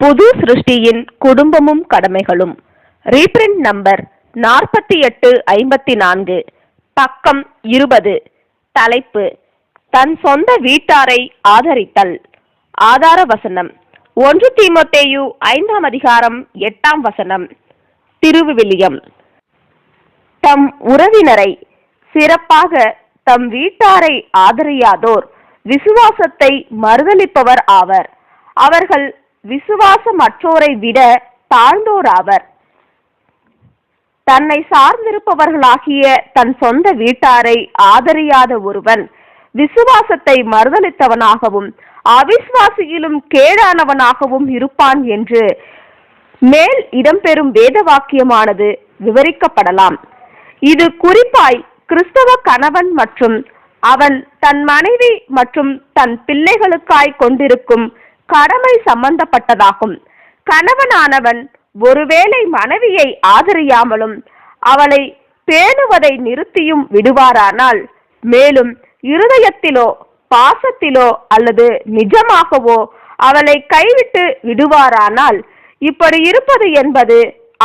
புது சிருஷ்டியின் குடும்பமும் கடமைகளும். Reprint number 4854, பக்கம் 20. தலைப்பு: தன் சொந்த வீட்டாரை ஆதரித்தல். ஆதார வசனம்: 1 தீமோத்தேயு 5ஆம் அதிகாரம் 8ஆம் வசனம். திருவிவிலியம். தம் உறவினரை, சிறப்பாக தம் வீட்டாரை ஆதரியாதோர் விசுவாசத்தை மறுதலிப்பவர் ஆவர். அவர்கள் விசுவாசமற்றோரை விட தாழ்ந்தோர் ஆவர். தன்னை சார்ந்திருப்பவர்களாகிய தன் சொந்த வீட்டாரை ஆதரியாத ஒருவன் விசுவாசத்தை மறுதலித்தவனாகவும் அவிசுவாசியிலும் கேடானவனாகவும் இருப்பான் என்று மேல் இடம்பெறும் வேத வாக்கியமானது விவரிக்கப்படலாம். இது குறிப்பாய் கிறிஸ்தவ கணவன் மற்றும் அவன் தன் மனைவி மற்றும் தன் பிள்ளைகளுக்காய் கொண்டிருக்கும் கடமை சம்பந்தப்பட்டதாகும். கணவனானவன் ஒருவேளை மனைவியை ஆதரியாமலும் அவளை பேணுவதை நிறுத்தியும் விடுவாரானால், மேலும் இருதயத்திலோ பாசத்திலோ அல்லது நிஜமாகவோ அவளை கைவிட்டு விடுவாரானால், இப்படி இருப்பது என்பது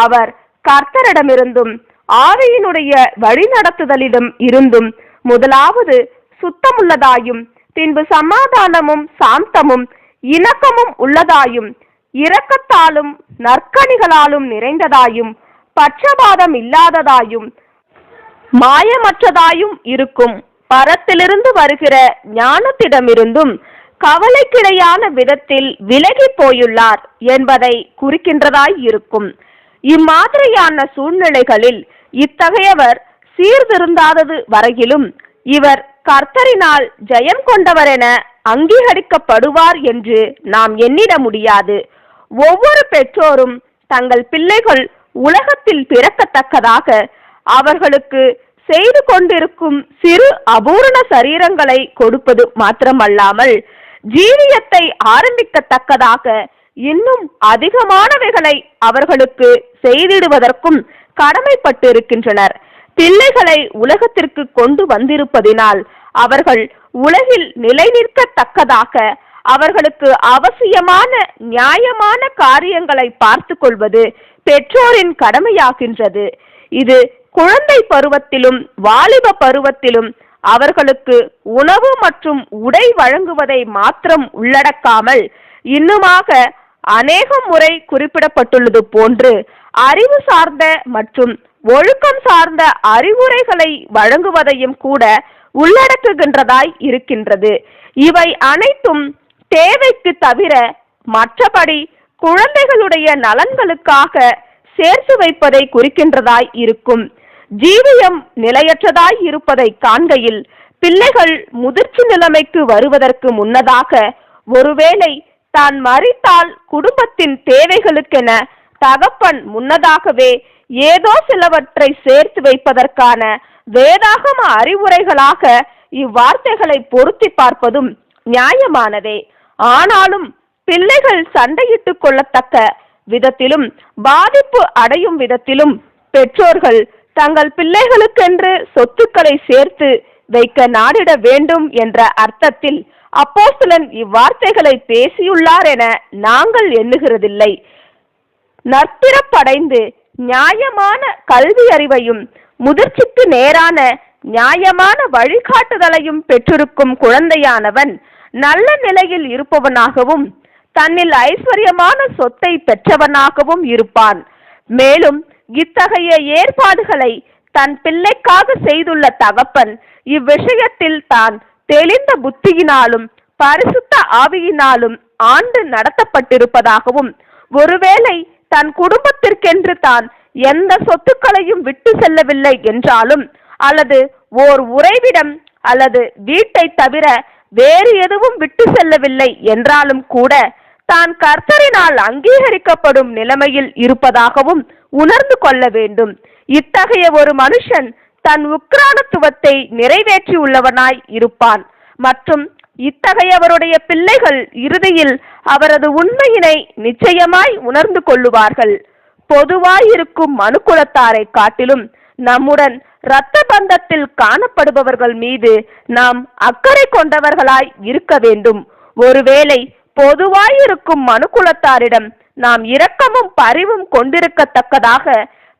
அவர் கர்த்தரிடமிருந்தும் ஆவியினுடைய வழிநடத்துதலிடம் இருந்தும் முதலாவது சுத்தமுள்ளதாயும் பின்பு சமாதானமும் சாந்தமும் இணக்கமும் உள்ளதாயும் இரக்கத்தாலும் நற்கனிகளாலும் நிறைந்ததாயும் பட்சபாதம் இல்லாததாயும் மாயமற்றதாயும் இருக்கும். பரத்திலிருந்து வருகிற ஞானத்திடமிருந்தும் கவலைக்கிடையான விதத்தில் விலகி போயுள்ளார் என்பதை குறிக்கின்றதாய் இருக்கும். இம்மாதிரியான சூழ்நிலைகளில் இத்தகையவர் சீர்திருந்தாதது வரையிலும் இவர் கர்த்தரினால் ஜெயம் கொண்டவர் என அங்கீகரிக்கப்படுவார் என்று நாம் எண்ணிட முடியாது. ஒவ்வொரு பெற்றோரும் தங்கள் பிள்ளைகள் உலகத்தில் பிறக்கத்தக்கதாக அவர்களுக்கு செய்து கொண்டிருக்கும் சிறு அபூரண சரீரங்களை கொடுப்பது மாத்திரமல்லாமல் ஜீவியத்தை ஆரம்பிக்கத்தக்கதாக இன்னும் அதிகமானவைகளை அவர்களுக்கு செய்திடுவதற்கும் கடமைப்பட்டிருக்கின்றனர். பிள்ளைகளை உலகத்திற்கு கொண்டு வந்திருப்பதினால் அவர்கள் உலகில் நிலைநிற்கத்தக்கதாக அவர்களுக்கு அவசியமான நியாயமான காரியங்களை பார்த்து கொள்வது பெற்றோரின் கடமையாகின்றது. இது குழந்தை பருவத்திலும் வாலிப பருவத்திலும் அவர்களுக்கு உணவு மற்றும் உடை வழங்குவதை மாத்திரம் உள்ளடக்காமல் இன்னுமாக அநேக முறை குறிப்பிடப்பட்டுள்ளது போன்று அறிவு சார்ந்த மற்றும் ஒழுக்கம் சார்ந்த அறிவுரைகளை வழங்குவதையும் கூட உள்ளடக்குகின்றதாய் இருக்கின்றது. இவை அனைத்தும் தேவைக்கு தவிர மற்றபடி குழந்தைகளுடைய நலன்களுக்காக சேர்த்து வைப்பதை குறிக்கின்றதாய் இருக்கும். ஜீவியம் நிலையற்றதாய் இருப்பதை காண்கையில் பிள்ளைகள் முதிர்ச்சி நிலைமைக்கு வருவதற்கு முன்னதாக ஒருவேளை தான் மரித்தால் குடும்பத்தின் தேவைகளுக்கென தகப்பன் முன்னதாகவே ஏதோ சிலவற்றை சேர்த்து வைப்பதற்கான வேதாகம அறிவுரைகளாக இவ்வார்த்தைகளை பொருத்தி பார்ப்பதும் நியாயமானதே. ஆனாலும் பிள்ளைகள் சண்டையிட்டுக் கொள்ளத்தக்க விதத்திலும் பாதிப்பு அடையும் விதத்திலும் பெற்றோர்கள் தங்கள் பிள்ளைகளுக்கென்று சொத்துக்களை சேர்த்து வைக்க நாடிட வேண்டும் என்ற அர்த்தத்தில் அப்போஸ்தலன் இவ்வார்த்தைகளை பேசியுள்ளார் என நாங்கள் எண்ணுகிறதில்லை. நற்பிறப்படைந்து நியாயமான கல்வி அறிவையும் முதிர்ச்சிக்கு நேரான நியாயமான வழிகாட்டுதலையும் பெற்றிருக்கும் குழந்தையானவன் நல்ல நிலையில் இருப்பவனாகவும் தன்னில் ஐஸ்வர்யமான சொத்தை பெற்றவனாகவும் இருப்பான். மேலும் இத்தகைய ஏற்பாடுகளை தன் பிள்ளைக்காக செய்துள்ள தகப்பன் இவ்விஷயத்தில் தான் தெளிந்த புத்தியினாலும் பரிசுத்த ஆவியினாலும் ஆண்டு நடத்தப்பட்டிருப்பதாகவும் ஒருவேளை தன் குடும்பத்திற்கென்று தான் எந்த சொத்துக்களையும் விட்டு செல்லவில்லை என்றாலும் அல்லது ஓர் உறைவிடம் அல்லது வீட்டை தவிர வேறு எதுவும் விட்டு செல்லவில்லை என்றாலும் கூட தான் கர்த்தரினால் அங்கீகரிக்கப்படும் நிலைமையில் இருப்பதாகவும் உணர்ந்து கொள்ள வேண்டும். இத்தகைய ஒரு மனுஷன் தன் உக்ரானத்துவத்தை நிறைவேற்றியுள்ளவனாய் இருப்பான் மற்றும் இத்தகையவருடைய பிள்ளைகள் இறுதியில் அவரது உண்மையினை நிச்சயமாய் உணர்ந்து கொள்ளுவார்கள். பொதுவாயிருக்கும் மனுக்குலத்தாரை காட்டிலும் நம்முடன் இரத்த பந்தத்தில் காணப்படுபவர்கள் மீது நாம் அக்கறை கொண்டவர்களாய் இருக்க வேண்டும். ஒருவேளை பொதுவாயிருக்கும் மனுக்குலத்தாரிடம் நாம் இரக்கமும் பரிவும் கொண்டிருக்கத்தக்கதாக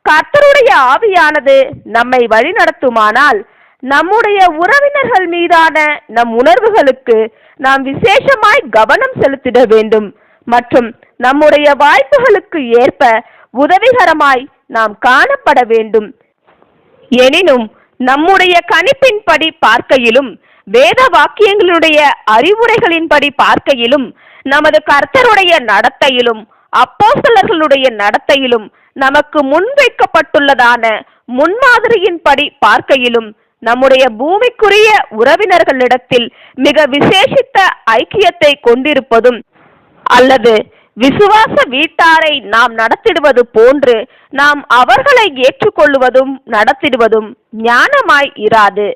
கர்த்தருடைய ஆவியானது நம்மை வழிநடத்துமானால், நம்முடைய உறவினர்கள் மீதான நம் உணர்வுகளுக்கு நாம் விசேஷமாய் கவனம் செலுத்திட வேண்டும் மற்றும் நம்முடைய வாய்ப்புகளுக்கு ஏற்ப உதவிகரமாய் நாம் காணப்பட வேண்டும். எனினும் நம்முடைய கணிப்பின்படி பார்க்கையிலும் வேத வாக்கியங்களுடைய அறிவுரைகளின்படி பார்க்கையிலும் நமது கர்த்தருடைய நடத்தையிலும் அப்போஸ்தலர்களுடைய நடத்தையிலும் நமக்கு முன்வைக்கப்பட்டுள்ளதான முன்மாதிரியின்படி பார்க்கையிலும் நம்முடைய பூமிக்குரிய உறவினர்களிடத்தில் மிக விசேஷித்த ஐக்கியத்தை கொண்டிருப்பதும் அல்லது விசுவாச வீட்டாரை நாம் நடத்திடுவது போன்று நாம் அவர்களை ஏற்றுக்கொள்வதும் நடத்திடுவதும் ஞானமாய் இராது.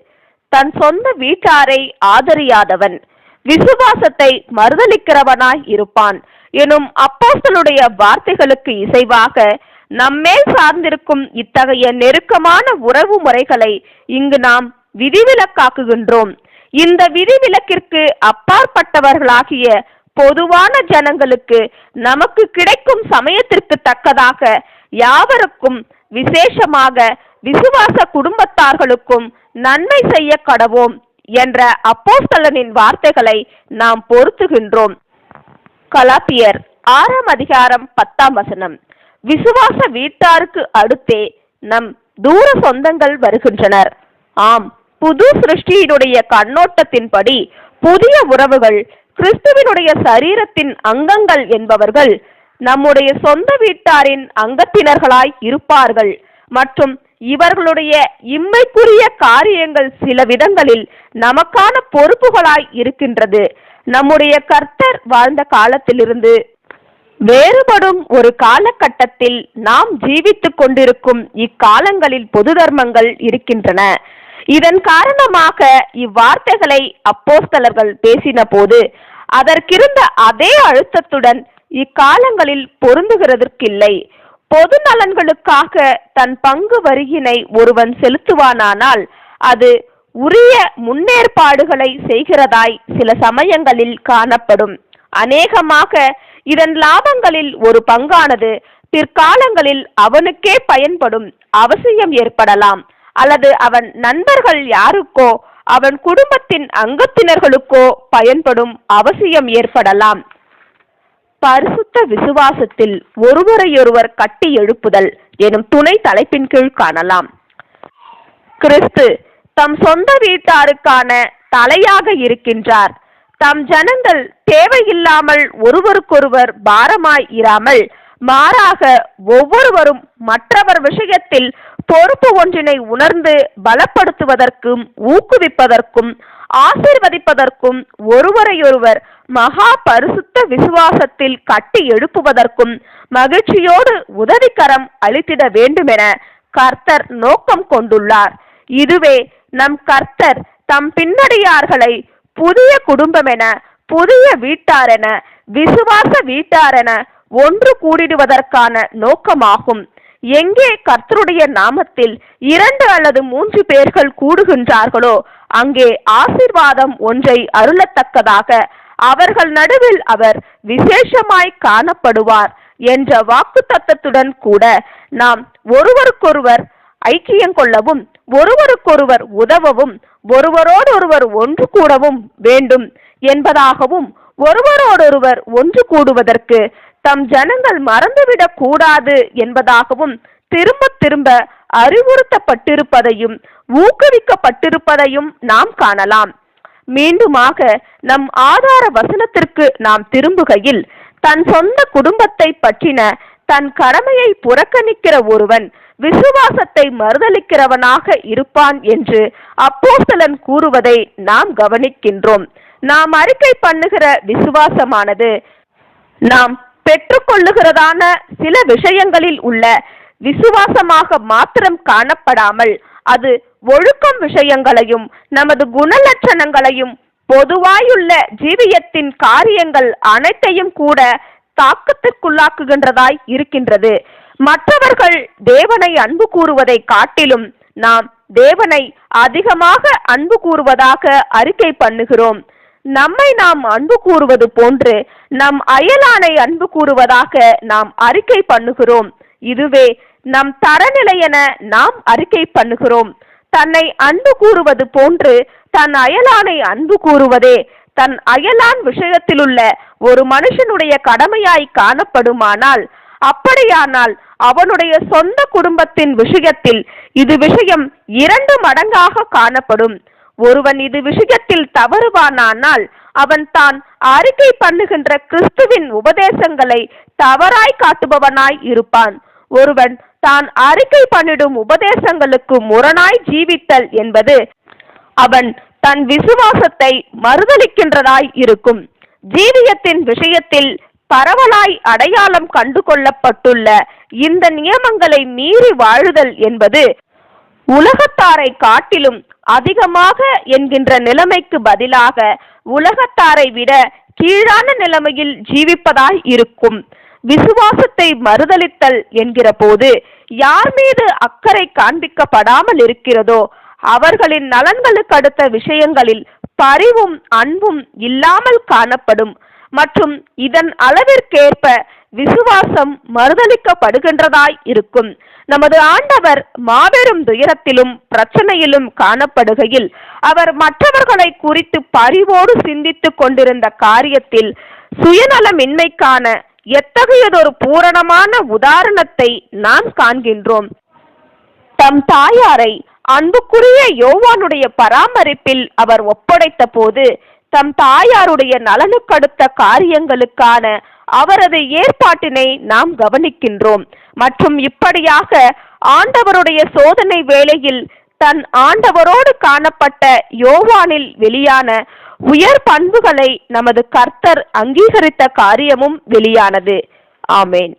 தன் சொந்த வீட்டாரை ஆதரியாதவன் விசுவாசத்தை மறுதலிக்கிறவனாய் இருப்பான் எனும் அப்போஸ்தலருடைய வார்த்தைகளுக்கு இசைவாக நம்மேல் சார்ந்திருக்கும் இத்தகைய நெருக்கமான உறவு முறைகளை இங்கு நாம் விதிவிலக்காக்குகின்றோம். இந்த விதிவிலக்கிற்கு அப்பாற்பட்டவர்களாகிய பொதுவான ஜனங்களுக்கு நமக்கு கிடைக்கும் சமயத்திற்கு தக்கதாக யாவருக்கும், விசேஷமாக விசுவாச குடும்பத்தார்களுக்கும் நன்மை செய்ய கடவோம் என்ற அப்போஸ்தலனின் வார்த்தைகளை நாம் பொருத்துகின்றோம். கலாத்தியர் 6ஆம் அதிகாரம் 10ஆம் வசனம். விசுவாச வீட்டாருக்கு அடுத்தே நம் தூர சொந்தங்கள் வருகின்றனர். ஆம், புது சிருஷ்டியினுடைய கண்ணோட்டத்தின்படி புதிய உறவுகள் கிறிஸ்துவினுடைய சரீரத்தின் அங்கங்கள் என்பவர்கள் நம்முடைய சொந்த வீட்டாரின் அங்கத்தினர்களாய் இருப்பார்கள் மற்றும் இவர்களுடைய இம்மைக்குரிய காரியங்கள் சில விதங்களில் நமக்கான பொறுப்புகளாய் இருக்கின்றது. நம்முடைய கர்த்தர் வாழ்ந்த காலத்திலிருந்து வேறுபடும் ஒரு காலகட்டத்தில் நாம் ஜீவித்துக் கொண்டிருக்கும் இக்காலங்களில் பொது தர்மங்கள் இருக்கின்றன. இதன் காரணமாக இவ்வார்த்தைகளை அப்போஸ்தலர்கள் பேசின போது அதற்கிருந்த அதே அழுத்தத்துடன் இக்காலங்களில் பொருந்துகிறதற்கில்லை. பொது நலன்களுக்காக தன் பங்கு வரியினை ஒருவன் செலுத்துவானானால் அது உரிய முன்னேற்பாடுகளை செய்கிறதாய் சில சமயங்களில் காணப்படும். அநேகமாக இதன் லாபங்களில் ஒரு பங்கானது பிற்காலங்களில் அவனுக்கே பயன்படும் அவசியம் ஏற்படலாம், அல்லது அவன் நண்பர்கள் யாருக்கோ அவன் குடும்பத்தின் அங்கத்தினர்களுக்கோ பயன்படும் அவசியம் ஏற்படலாம். பரிசுத்த விசுவாசத்தில் ஒருவரையொருவர் கட்டி எழுப்புதல் எனும் துணை தலைப்பின் கீழ் காணலாம். கிறிஸ்து தம் சொந்த வீட்டாருக்கான தலையாக இருக்கின்றார். தம் ஜனங்கள் தேவையில்லாமல் ஒருவருக்கொருவர் பாரமாய் இராமல், மாறாக ஒவ்வொருவரும் மற்றவர் விஷயத்தில் பொறுப்பு ஒன்றினை உணர்ந்து பலப்படுத்துவதற்கும் ஊக்குவிப்பதற்கும் ஆசீர்வதிப்பதற்கும் ஒருவரையொருவர் மகா பரிசுத்த விசுவாசத்தில் கட்டி எழுப்புவதற்கும் மகிழ்ச்சியோடு உதவிக்கரம் அளித்திட வேண்டுமென கர்த்தர் நோக்கம் கொண்டுள்ளார். இதுவே நம் கர்த்தர் தம் பின்னடியார்களை புதிய குடும்பமென, புதிய வீட்டாரென, விசுவாச வீட்டாரென ஒன்று கூடிடுவதற்கான நோக்கமாகும். எங்கே கர்த்தருடைய நாமத்தில் 2 அல்லது 3 பேர்கள் கூடுகின்றார்களோ அங்கே ஆசீர்வாதம் ஒன்றை அருளத்தக்கதாக அவர்கள் நடுவில் அவர் விசேஷமாய் காணப்படுவார் என்ற வாக்குத்தத்தத்துடன் கூட நாம் ஒருவருக்கொருவர் ஐக்கியம் கொள்ளவும், ஒருவருக்கொருவர் உதவவும், ஒருவரோடொருவர் ஒன்று கூடவும் வேண்டும் என்பதாகவும், ஒருவரோடொருவர் ஒன்று கூடுவதற்கு தம் ஜனங்கள் மறந்துவிடக் கூடாது என்பதாகவும் திரும்ப திரும்ப அறிவுறுத்தப்பட்டிருப்பதையும் ஊக்குவிக்கப்பட்டிருப்பதையும் நாம் காணலாம். மீண்டுமாக நம் ஆதார வசனத்திற்கு நாம் திரும்புகையில், தன் சொந்த குடும்பத்தை பற்றின தன் கடமையை புறக்கணிக்கிற ஒருவன் விசுவாசத்தை மறுதலிக்கிறவனாக இருப்பான் என்று அப்போஸ்தலன் கூறுவதை நாம் கவனிக்கின்றோம். நாம் அறிக்கை பண்ணுகிற விசுவாசமானது நாம் பெற்றுக்கொள்ளுகிறதான சில விஷயங்களில் உள்ள விசுவாசமாக மாத்திரம் காணப்படாமல், அது ஒழுக்கம் விஷயங்களையும் நமது குணலட்சணங்களையும் பொதுவாயுள்ள ஜீவியத்தின் காரியங்கள் அனைத்தையும் கூட தாக்கத்திற்குள்ளாக்குகின்றதாய் இருக்கின்றது. மற்றவர்கள் தேவனை அன்பு கூறுவதை காட்டிலும் நாம் தேவனை அதிகமாக அன்பு கூறுவதாக அறிக்கை பண்ணுகிறோம். நம்மை நாம் அன்பு கூறுவது போன்று நம் அயலானை அன்பு கூறுவதாக நாம் அறிக்கை பண்ணுகிறோம். இதுவே நம் தரநிலை என நாம் அறிக்கை பண்ணுகிறோம். தன்னை அன்பு கூறுவது போன்று தன் அயலானை அன்பு கூறுவதே தன் அயலான் விஷயத்திலுள்ள ஒரு மனுஷனுடைய கடமையாய் காணப்படுமானால், அப்படியானால் அவனுடைய சொந்த குடும்பத்தின் விஷயத்தில் இது விஷயம் 2 மடங்காக காணப்படும். ஒருவன் இது விஷயத்தில் தவறுவானால் அவன் தான் அறிக்கை பண்ணுகின்ற கிறிஸ்துவின் உபதேசங்களை தவறாய் காட்டுபவனாய் இருப்பான். ஒருவன் தான் அறிக்கை பண்ணிடும் உபதேசங்களுக்கு முரணாய் ஜீவித்தல் என்பது அவன் தன் விசுவாசத்தை மறுதலிக்கின்றதாய் இருக்கும். ஜீவியத்தின் விஷயத்தில் பரவலாய் அடையாளம் கண்டு கொள்ளப்பட்டுள்ள இந்த நியமங்களை மீறி வாழுதல் என்பது உலகத்தாரை காட்டிலும் அதிகமாக என்கின்ற நிலைமைக்கு பதிலாக உலகத்தாரை விட கீழான நிலைமையில் ஜீவிப்பதாய் இருக்கும். விசுவாசத்தை மறுதலித்தல் என்கிற போது யார் மீது அக்கறை காண்பிக்கப்படாமல் இருக்கிறதோ அவர்களின் நலன்களுக்கு அடுத்த விஷயங்களில் பரிவும் அன்பும் இல்லாமல் காணப்படும். மற்றும் இதன் அளவிற்கேற்ப விசுவாசம் மறுதலிக்கப்படுகின்றதாய் இருக்கும். நமது ஆண்டவர் மாபெரும் துயரத்திலும் பிரச்சனையிலும் காணப்படுகையில் அவர் மற்றவர்களை குறித்து பரிவோடு சிந்தித்துக் கொண்டிருந்த காரியத்தில் சுயநலமின்மைக்கான எத்தகையதொரு பூரணமான உதாரணத்தை நாம் காண்கின்றோம். தம் தாயாரை அன்புக்குரிய யோவானுடைய பராமரிப்பில் அவர் ஒப்படைத்த போது தம் தாயாருடைய நலனுக்கடுத்த காரியங்களுக்கான அவரது ஏற்பாட்டினை நாம் கவனிக்கின்றோம். மற்றும் இப்படியாக ஆண்டவருடைய சோதனை வேளையில் தன் ஆண்டவரோடு காணப்பட்ட யோவானில் வெளியான உயர் பண்புகளை நமது கர்த்தர் அங்கீகரித்த காரியமும் வெளியானது. ஆமேன்.